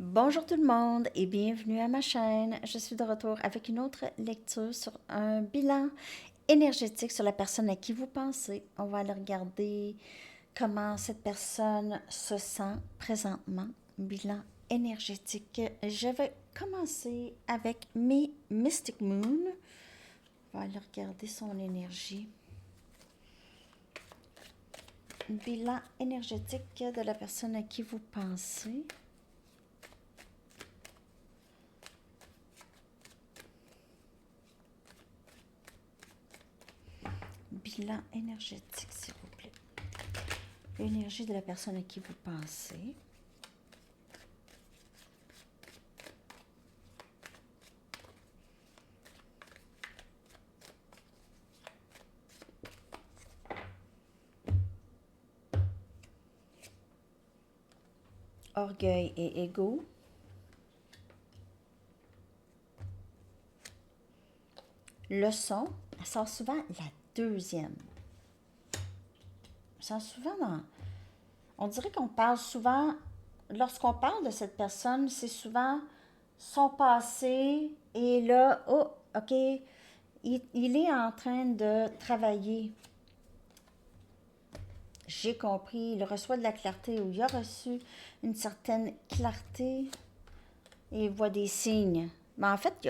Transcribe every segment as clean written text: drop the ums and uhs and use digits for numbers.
Bonjour tout le monde et bienvenue à ma chaîne. Je suis de retour avec une autre lecture sur un bilan énergétique sur la personne à qui vous pensez. On va aller regarder comment cette personne se sent présentement. Bilan énergétique. Je vais commencer avec mes Mystic Moon. On va aller regarder son énergie. Bilan énergétique de la personne à qui vous pensez. Bilan énergétique, s'il vous plaît. L'énergie de la personne à qui vous pensez. Orgueil et ego. Leçon, elle sort souvent la deuxième. Elle sort souvent dans... On dirait qu'on parle souvent... Lorsqu'on parle de cette personne, c'est souvent son passé et là, oh, OK, il est en train de travailler. J'ai compris, il reçoit de la clarté ou il a reçu une certaine clarté et il voit des signes. Mais en fait,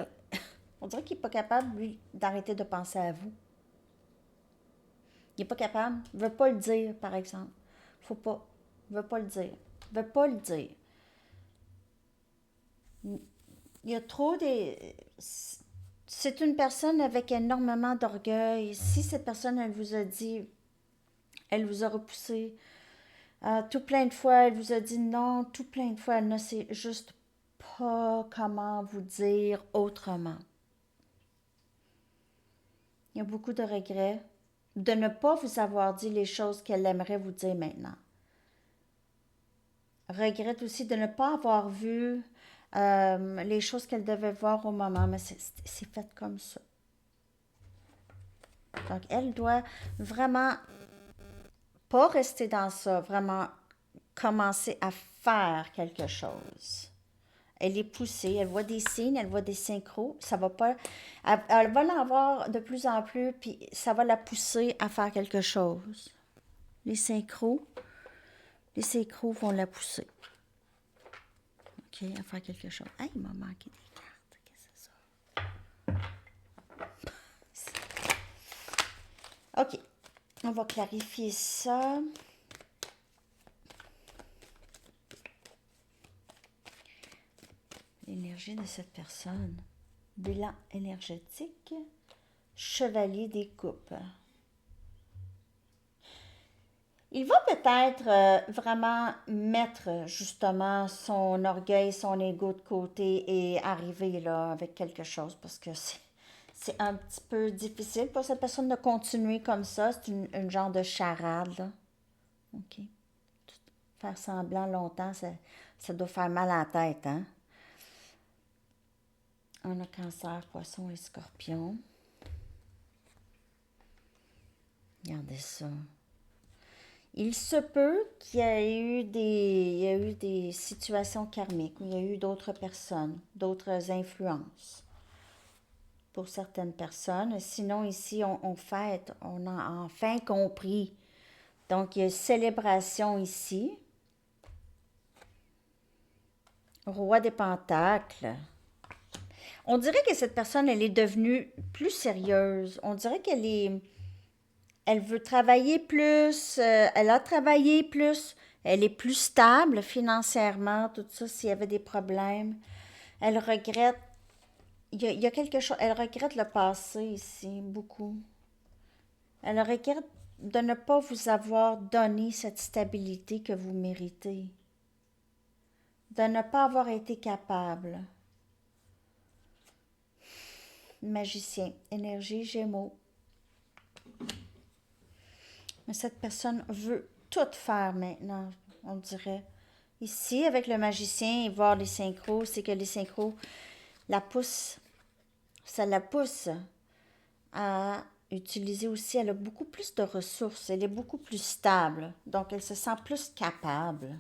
on dirait qu'il n'est pas capable, lui, d'arrêter de penser à vous. Il n'est pas capable. Il ne veut pas le dire, par exemple. Faut pas. Il ne veut pas le dire. Il ne veut pas le dire. Il y a trop des... C'est une personne avec énormément d'orgueil. Si cette personne, elle vous a dit, elle vous a repoussé tout plein de fois, elle vous a dit non, tout plein de fois, elle ne sait juste pas comment vous dire autrement. Il y a beaucoup de regrets de ne pas vous avoir dit les choses qu'elle aimerait vous dire maintenant. Regrette aussi de ne pas avoir vu les choses qu'elle devait voir au moment, mais c'est fait comme ça. Donc, elle doit vraiment pas rester dans ça, vraiment commencer à faire quelque chose. Elle est poussée, elle voit des signes, elle voit des synchros, ça va pas, elle va l'en voir de plus en plus, puis ça va la pousser à faire quelque chose. Les synchros, les synchros vont la pousser. OK, à faire quelque chose. Ah, il m'a manqué des cartes. Qu'est-ce que c'est ça? OK, on va clarifier ça. L'énergie de cette personne. Bilan énergétique. Chevalier des coupes. Il va peut-être vraiment mettre justement son orgueil, son ego de côté et arriver là avec quelque chose parce que c'est un petit peu difficile pour cette personne de continuer comme ça. C'est une genre de charade, là. OK. Faire semblant longtemps, ça doit faire mal à la tête, hein? On a cancer, poisson et scorpion. Regardez ça. Il se peut qu'il y ait eu des situations karmiques où il y a eu d'autres personnes, d'autres influences pour certaines personnes. Sinon, ici, on fête, on a enfin compris. Donc, il y a une célébration ici. Roi des Pentacles. On dirait que cette personne, elle est devenue plus sérieuse. On dirait elle veut travailler plus, elle a travaillé plus, elle est plus stable financièrement, tout ça, s'il y avait des problèmes. Elle regrette, il y a quelque chose, elle regrette le passé ici, beaucoup. Elle regrette de ne pas vous avoir donné cette stabilité que vous méritez, de ne pas avoir été capable. Magicien, énergie, Gémeaux. Mais cette personne veut tout faire maintenant, on dirait. Ici, avec le magicien et voir les synchros, c'est que les synchros la poussent, ça la pousse à utiliser aussi, elle a beaucoup plus de ressources, elle est beaucoup plus stable, donc elle se sent plus capable.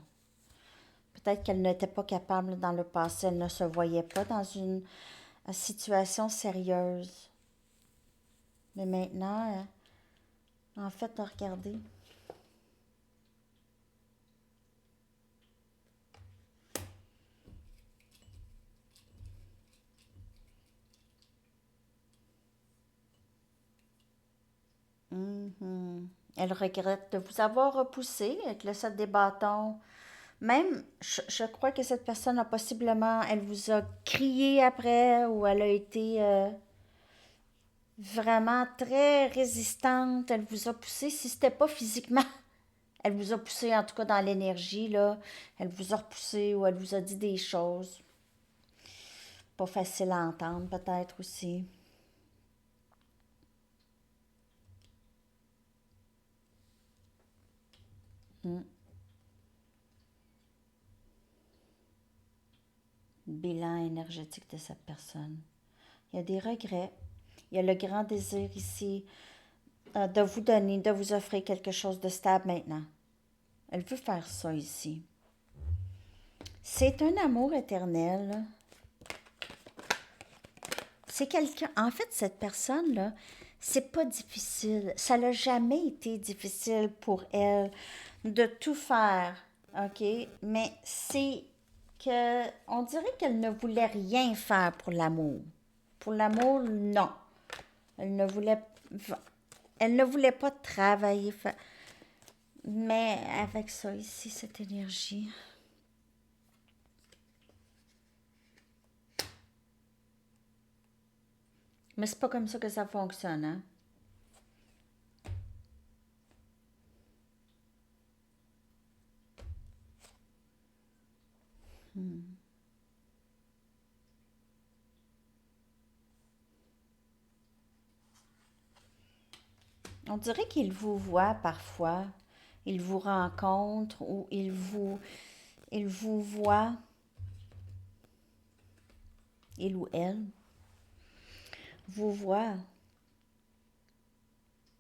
Peut-être qu'elle n'était pas capable dans le passé, elle ne se voyait pas dans une situation sérieuse. Mais maintenant, en fait, regardez. Mhm. Elle regrette de vous avoir repoussé avec le set des bâtons. Même, je crois que cette personne a possiblement, elle vous a crié après ou elle a été vraiment très résistante. Elle vous a poussé, si c'était pas physiquement, elle vous a poussé en tout cas dans l'énergie, là. Elle vous a repoussé ou elle vous a dit des choses. Pas facile à entendre peut-être aussi. Mm. Bilan énergétique de cette personne. Il y a des regrets. Il y a le grand désir ici de vous donner, de vous offrir quelque chose de stable maintenant. Elle veut faire ça ici. C'est un amour éternel. C'est quelqu'un. En fait, cette personne-là, c'est pas difficile. Ça n'a jamais été difficile pour elle de tout faire. OK? Mais c'est que. On dirait qu'elle ne voulait rien faire pour l'amour. Pour l'amour, non. Elle ne voulait. Elle ne voulait pas travailler. Mais avec ça ici, cette énergie. Mais c'est pas comme ça que ça fonctionne, hein? On dirait qu'il vous voit parfois, il vous rencontre ou il vous voit, il ou elle vous voit.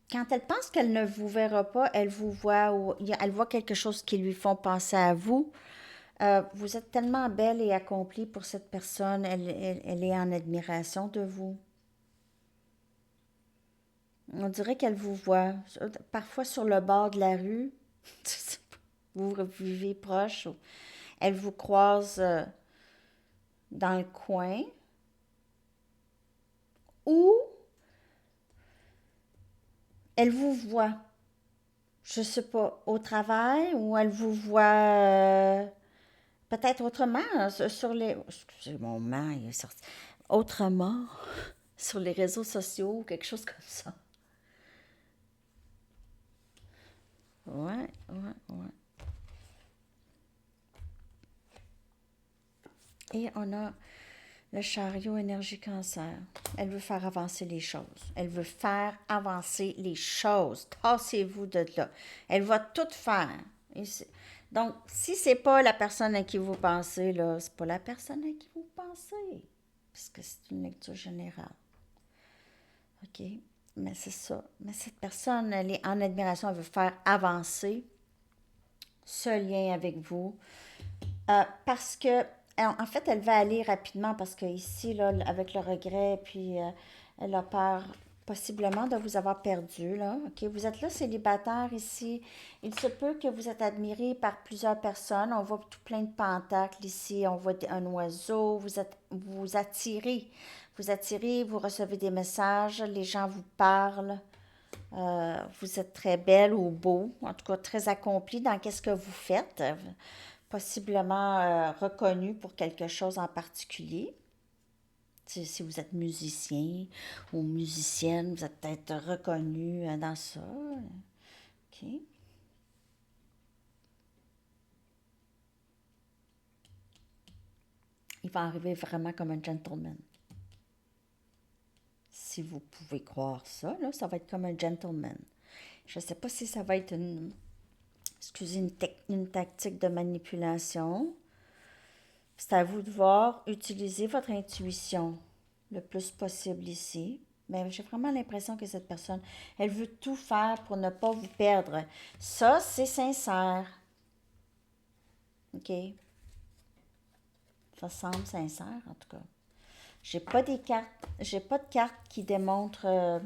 Quand elle pense qu'elle ne vous verra pas, elle vous voit ou elle voit quelque chose qui lui font penser à vous. Vous êtes tellement belle et accomplie pour cette personne, elle est en admiration de vous. On dirait qu'elle vous voit, parfois sur le bord de la rue, vous vivez proche, elle vous croise dans le coin, ou elle vous voit, je sais pas, au travail, ou elle vous voit peut-être autrement sur les... Excusez mon main, il est sorti. Autrement, sur les réseaux sociaux, ou quelque chose comme ça. Ouais, ouais, ouais. Et on a le chariot énergie cancer. Elle veut faire avancer les choses. Elle veut faire avancer les choses. Tassez-vous de là. Elle va tout faire. Donc, si c'est pas la personne à qui vous pensez, là, c'est pas la personne à qui vous pensez. Parce que c'est une lecture générale. OK? Mais c'est ça. Mais cette personne, elle est en admiration. Elle veut faire avancer ce lien avec vous. Parce que, en fait, elle va aller rapidement parce que ici, là, avec le regret, puis elle a peur possiblement de vous avoir perdu, là. OK, vous êtes là célibataire ici. Il se peut que vous êtes admiré par plusieurs personnes. On voit tout plein de pentacles ici. On voit un oiseau. Vous attirez, vous recevez des messages. Les gens vous parlent. Vous êtes très belle ou beau, en tout cas très accompli dans qu'est-ce que vous faites, possiblement reconnu pour quelque chose en particulier. Si vous êtes musicien ou musicienne, vous êtes peut-être reconnu dans ça. OK. Il va arriver vraiment comme un gentleman. Si vous pouvez croire ça, là, ça va être comme un gentleman. Je ne sais pas si ça va être excusez, une tactique de manipulation. C'est à vous de voir, utiliser votre intuition le plus possible ici. Mais j'ai vraiment l'impression que cette personne, elle veut tout faire pour ne pas vous perdre. Ça, c'est sincère. OK? Ça semble sincère, en tout cas. J'ai pas de cartes qui démontrent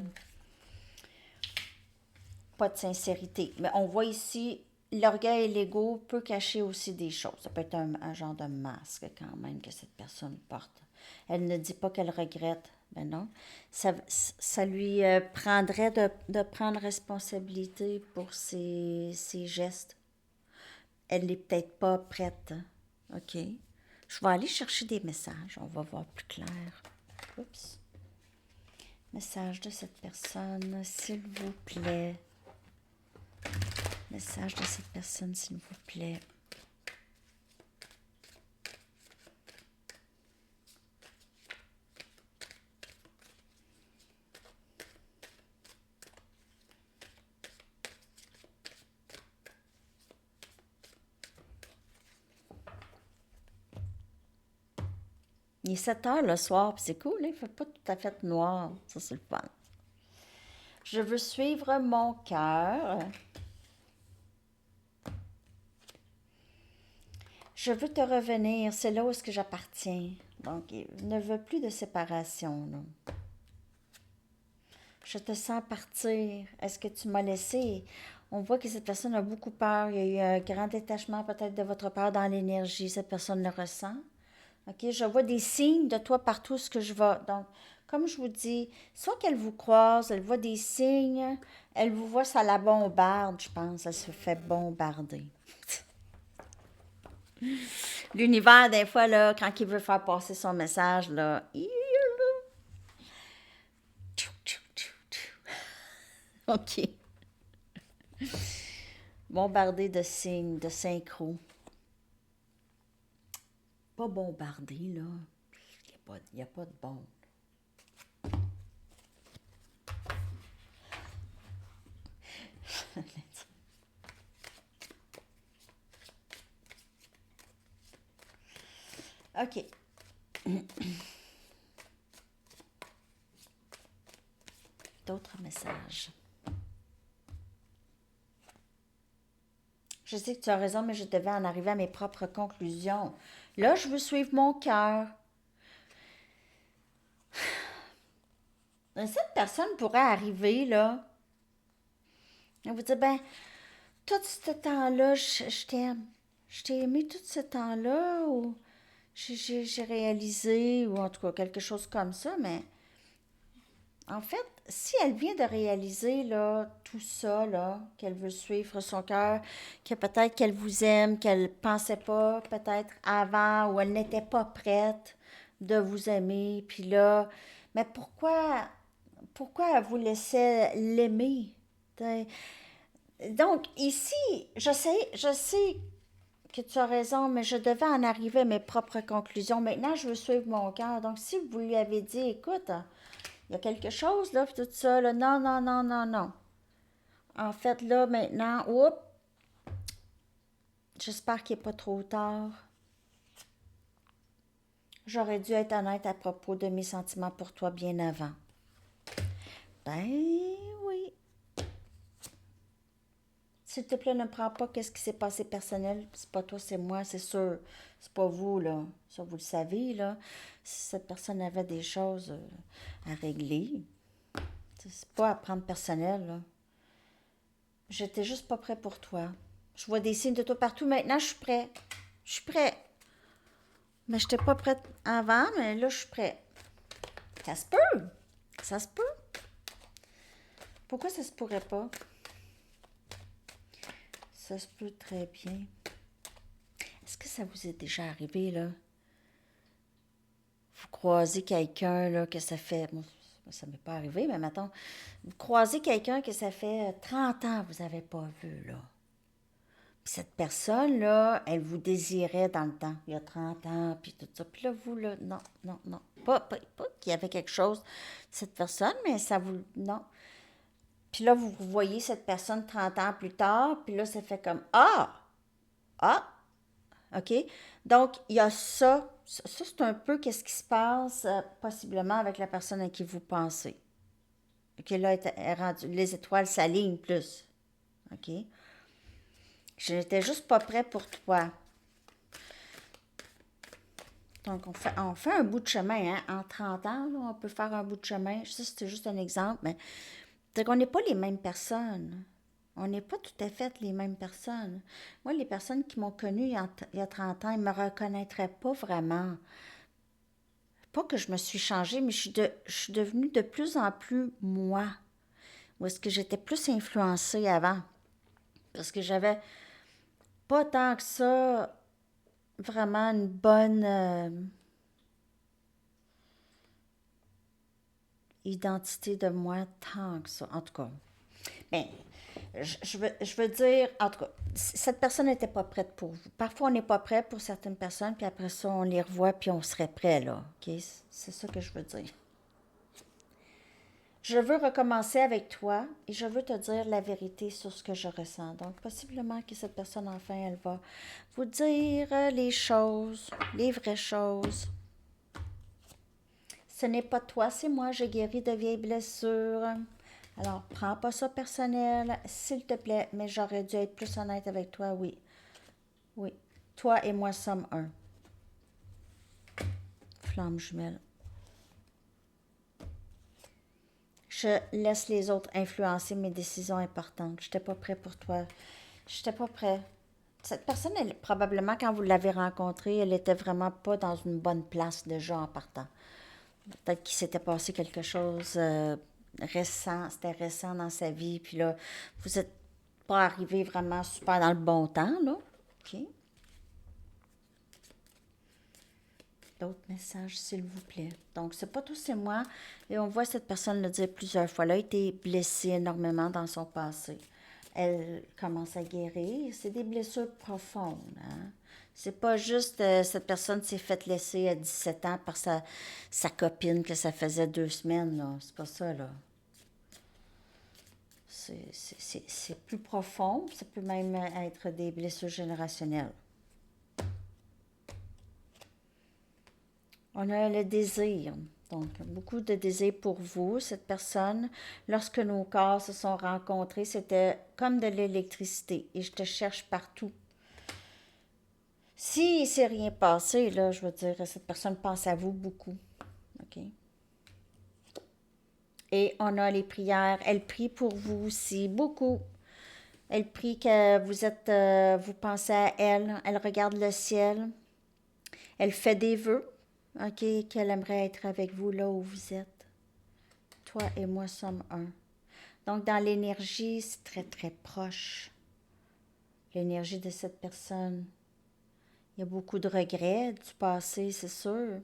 pas de sincérité. Mais on voit ici, l'orgueil et l'ego peut cacher aussi des choses. Ça peut être un genre de masque quand même que cette personne porte. Elle ne dit pas qu'elle regrette. Ben non. Ça lui prendrait de prendre responsabilité pour ses gestes. Elle n'est peut-être pas prête. OK. Je vais aller chercher des messages. On va voir plus clair. Oups. Message de cette personne, s'il vous plaît. Message de cette personne, s'il vous plaît. Il est 7 heures le soir, puis c'est cool, hein? Il ne fait pas tout à fait noir. Ça, c'est le fun. Je veux suivre mon cœur. Je veux te revenir, c'est là où est-ce que j'appartiens. Donc, il ne veut plus de séparation, non. Je te sens partir. Est-ce que tu m'as laissé? On voit que cette personne a beaucoup peur. Il y a eu un grand détachement peut-être de votre part dans l'énergie. Cette personne le ressent. OK, je vois des signes de toi partout où ce que je vais. Donc, comme je vous dis, soit qu'elle vous croise, elle voit des signes, elle vous voit, ça la bombarde, je pense. Elle se fait bombarder. L'univers, des fois, là, quand il veut faire passer son message, là, OK. Bombardé de signes, de synchro. Pas bombardé, là. Il n'y a pas de bombe. OK. D'autres messages. Je sais que tu as raison, mais je devais en arriver à mes propres conclusions. Là, je veux suivre mon cœur. Cette personne pourrait arriver, là. Elle vous dit, ben, tout ce temps-là, je t'aime. Je t'ai aimé tout ce temps-là, ou j'ai réalisé, ou en tout cas quelque chose comme ça, mais en fait, si elle vient de réaliser là, tout ça, là, qu'elle veut suivre son cœur, que peut-être qu'elle vous aime, qu'elle pensait pas peut-être avant, ou elle n'était pas prête de vous aimer, puis là, mais pourquoi elle vous laissait l'aimer? T'sais, donc, ici, je sais que tu as raison, mais je devais en arriver à mes propres conclusions. Maintenant, je veux suivre mon cœur. Donc, si vous lui avez dit, écoute, il y a quelque chose, là, tout ça, là, non, non, non, non, non. En fait, là, maintenant, oups, j'espère qu'il n'est pas trop tard. J'aurais dû être honnête à propos de mes sentiments pour toi bien avant. Ben oui. S'il te plaît, ne prends pas qu'est-ce qui s'est passé personnel. C'est pas toi, c'est moi, c'est sûr. C'est pas vous, là. Ça, vous le savez, là. Si cette personne avait des choses à régler, c'est pas à prendre personnel, là. J'étais juste pas prêt pour toi. Je vois des signes de toi partout. Maintenant, je suis prêt. Je suis prêt. Mais je n'étais pas prête avant, mais là, je suis prêt. Ça se peut. Ça se peut. Pourquoi ça se pourrait pas? Ça se peut très bien. Est-ce que ça vous est déjà arrivé, là? Vous croisez quelqu'un, là, que ça fait... Bon, ça ne m'est pas arrivé, mais mettons, vous croisez quelqu'un que ça fait 30 ans que vous n'avez pas vu, là. Puis cette personne-là, elle vous désirait dans le temps, il y a 30 ans, puis tout ça. Puis là, vous, là, non, non, non. Pas qu'il y avait quelque chose de cette personne, mais ça vous... Non. Puis là, vous voyez cette personne 30 ans plus tard, puis là, ça fait comme Ah! Ah! OK? Donc, il y a ça. Ça, c'est un peu qu'est-ce qui se passe possiblement avec la personne à qui vous pensez. OK, là, les étoiles s'alignent plus. OK? Je n'étais juste pas prêt pour toi. Donc, on fait un bout de chemin, hein. En 30 ans, là, on peut faire un bout de chemin. Ça, c'était juste un exemple, mais c'est qu'on n'est pas les mêmes personnes. On n'est pas tout à fait les mêmes personnes. Moi, les personnes qui m'ont connue il y a 30 ans, ils ne me reconnaîtraient pas vraiment. Pas que je me suis changée, mais je suis devenue de plus en plus moi. Ou est-ce que j'étais plus influencée avant? Parce que j'avais pas tant que ça vraiment une bonne identité de moi, tant que ça. En tout cas, ben, je veux dire, en tout cas, cette personne n'était pas prête pour vous. Parfois, on n'est pas prêt pour certaines personnes, puis après ça, on les revoit, puis on serait prêt, là. OK? C'est ça que je veux dire. Je veux recommencer avec toi et je veux te dire la vérité sur ce que je ressens. Donc, possiblement que cette personne, enfin, elle va vous dire les choses, les vraies choses. Ce n'est pas toi, c'est moi, je guéris de vieilles blessures. Alors, prends pas ça personnel, s'il te plaît, mais j'aurais dû être plus honnête avec toi, oui. Oui. Toi et moi sommes un. Flamme jumelle. Je laisse les autres influencer mes décisions importantes. Je n'étais pas prêt pour toi. Je n'étais pas prêt. Cette personne, elle, probablement, quand vous l'avez rencontrée, elle était vraiment pas dans une bonne place déjà en partant. Peut-être qu'il s'était passé quelque chose récent, c'était récent dans sa vie, puis là, vous n'êtes pas arrivé vraiment super dans le bon temps, là. OK. D'autres messages, s'il vous plaît. Donc, c'est pas tout, c'est moi. Et on voit cette personne le dire plusieurs fois. Elle a été blessée énormément dans son passé. Elle commence à guérir. C'est des blessures profondes. Hein? C'est pas juste cette personne s'est faite laisser à 17 ans par sa copine que ça faisait 2 semaines. Là. C'est pas ça, là. C'est plus profond. Ça peut même être des blessures générationnelles. On a le désir. Donc, beaucoup de désir pour vous, cette personne. Lorsque nos corps se sont rencontrés, c'était comme de l'électricité. Et je te cherche partout. Si il s'est rien passé, là, je veux dire, cette personne pense à vous beaucoup. OK? Et on a les prières. Elle prie pour vous aussi, beaucoup. Elle prie que vous pensez à elle. Elle regarde le ciel. Elle fait des vœux. OK? Qu'elle aimerait être avec vous là où vous êtes. Toi et moi sommes un. Donc, dans l'énergie, c'est très, très proche. L'énergie de cette personne. Il y a beaucoup de regrets du passé, c'est sûr.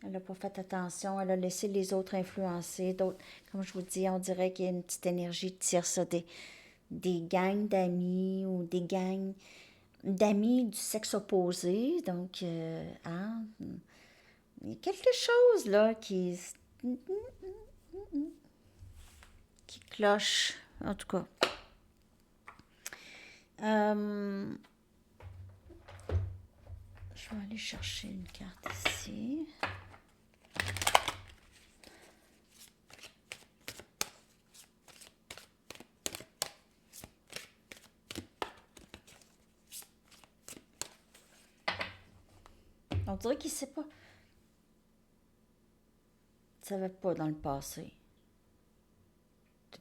Elle n'a pas fait attention, elle a laissé les autres influencer. D'autres, comme je vous dis, on dirait qu'il y a une petite énergie de tire ça, des gangs d'amis ou des gangs d'amis du sexe opposé. Donc, hein, il y a quelque chose là qui cloche, en tout cas. Je vais aller chercher une carte ici. On dirait qu'il ne sait pas. Il ne savait pas dans le passé.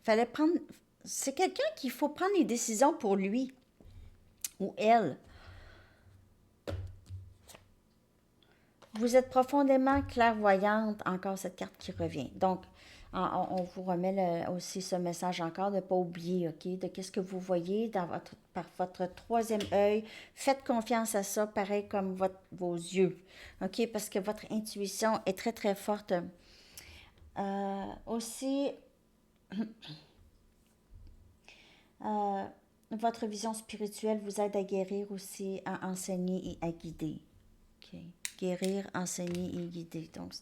Fallait prendre. C'est quelqu'un qu'il faut prendre les décisions pour lui ou elle. Vous êtes profondément clairvoyante, encore cette carte qui revient. Donc, on vous remet aussi ce message encore de ne pas oublier, OK, de qu'est-ce que vous voyez par votre troisième œil. Faites confiance à ça, pareil comme vos yeux, OK, parce que votre intuition est très, très forte. Aussi, votre vision spirituelle vous aide à guérir aussi, à enseigner et à guider. OK. Guérir, enseigner et guider. Donc,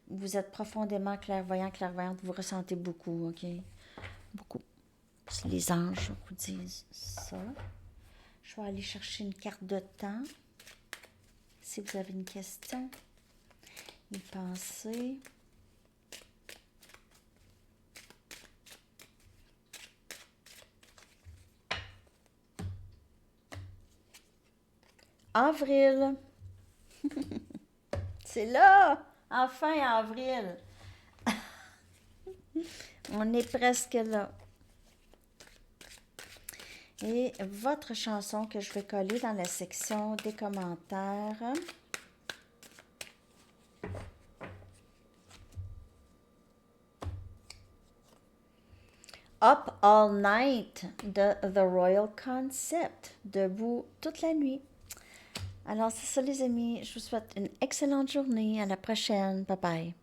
vous êtes profondément clairvoyant, clairvoyante, vous ressentez beaucoup, OK? Beaucoup. Les anges vous disent ça. Je vais aller chercher une carte de temps. Si vous avez une question, y pensez. Avril. C'est là! Enfin, avril. On est presque là. Et votre chanson que je vais coller dans la section des commentaires. Up All Night de The Royal Concept. Debout toute la nuit. Alors, c'est ça les amis. Je vous souhaite une excellente journée. À la prochaine. Bye bye.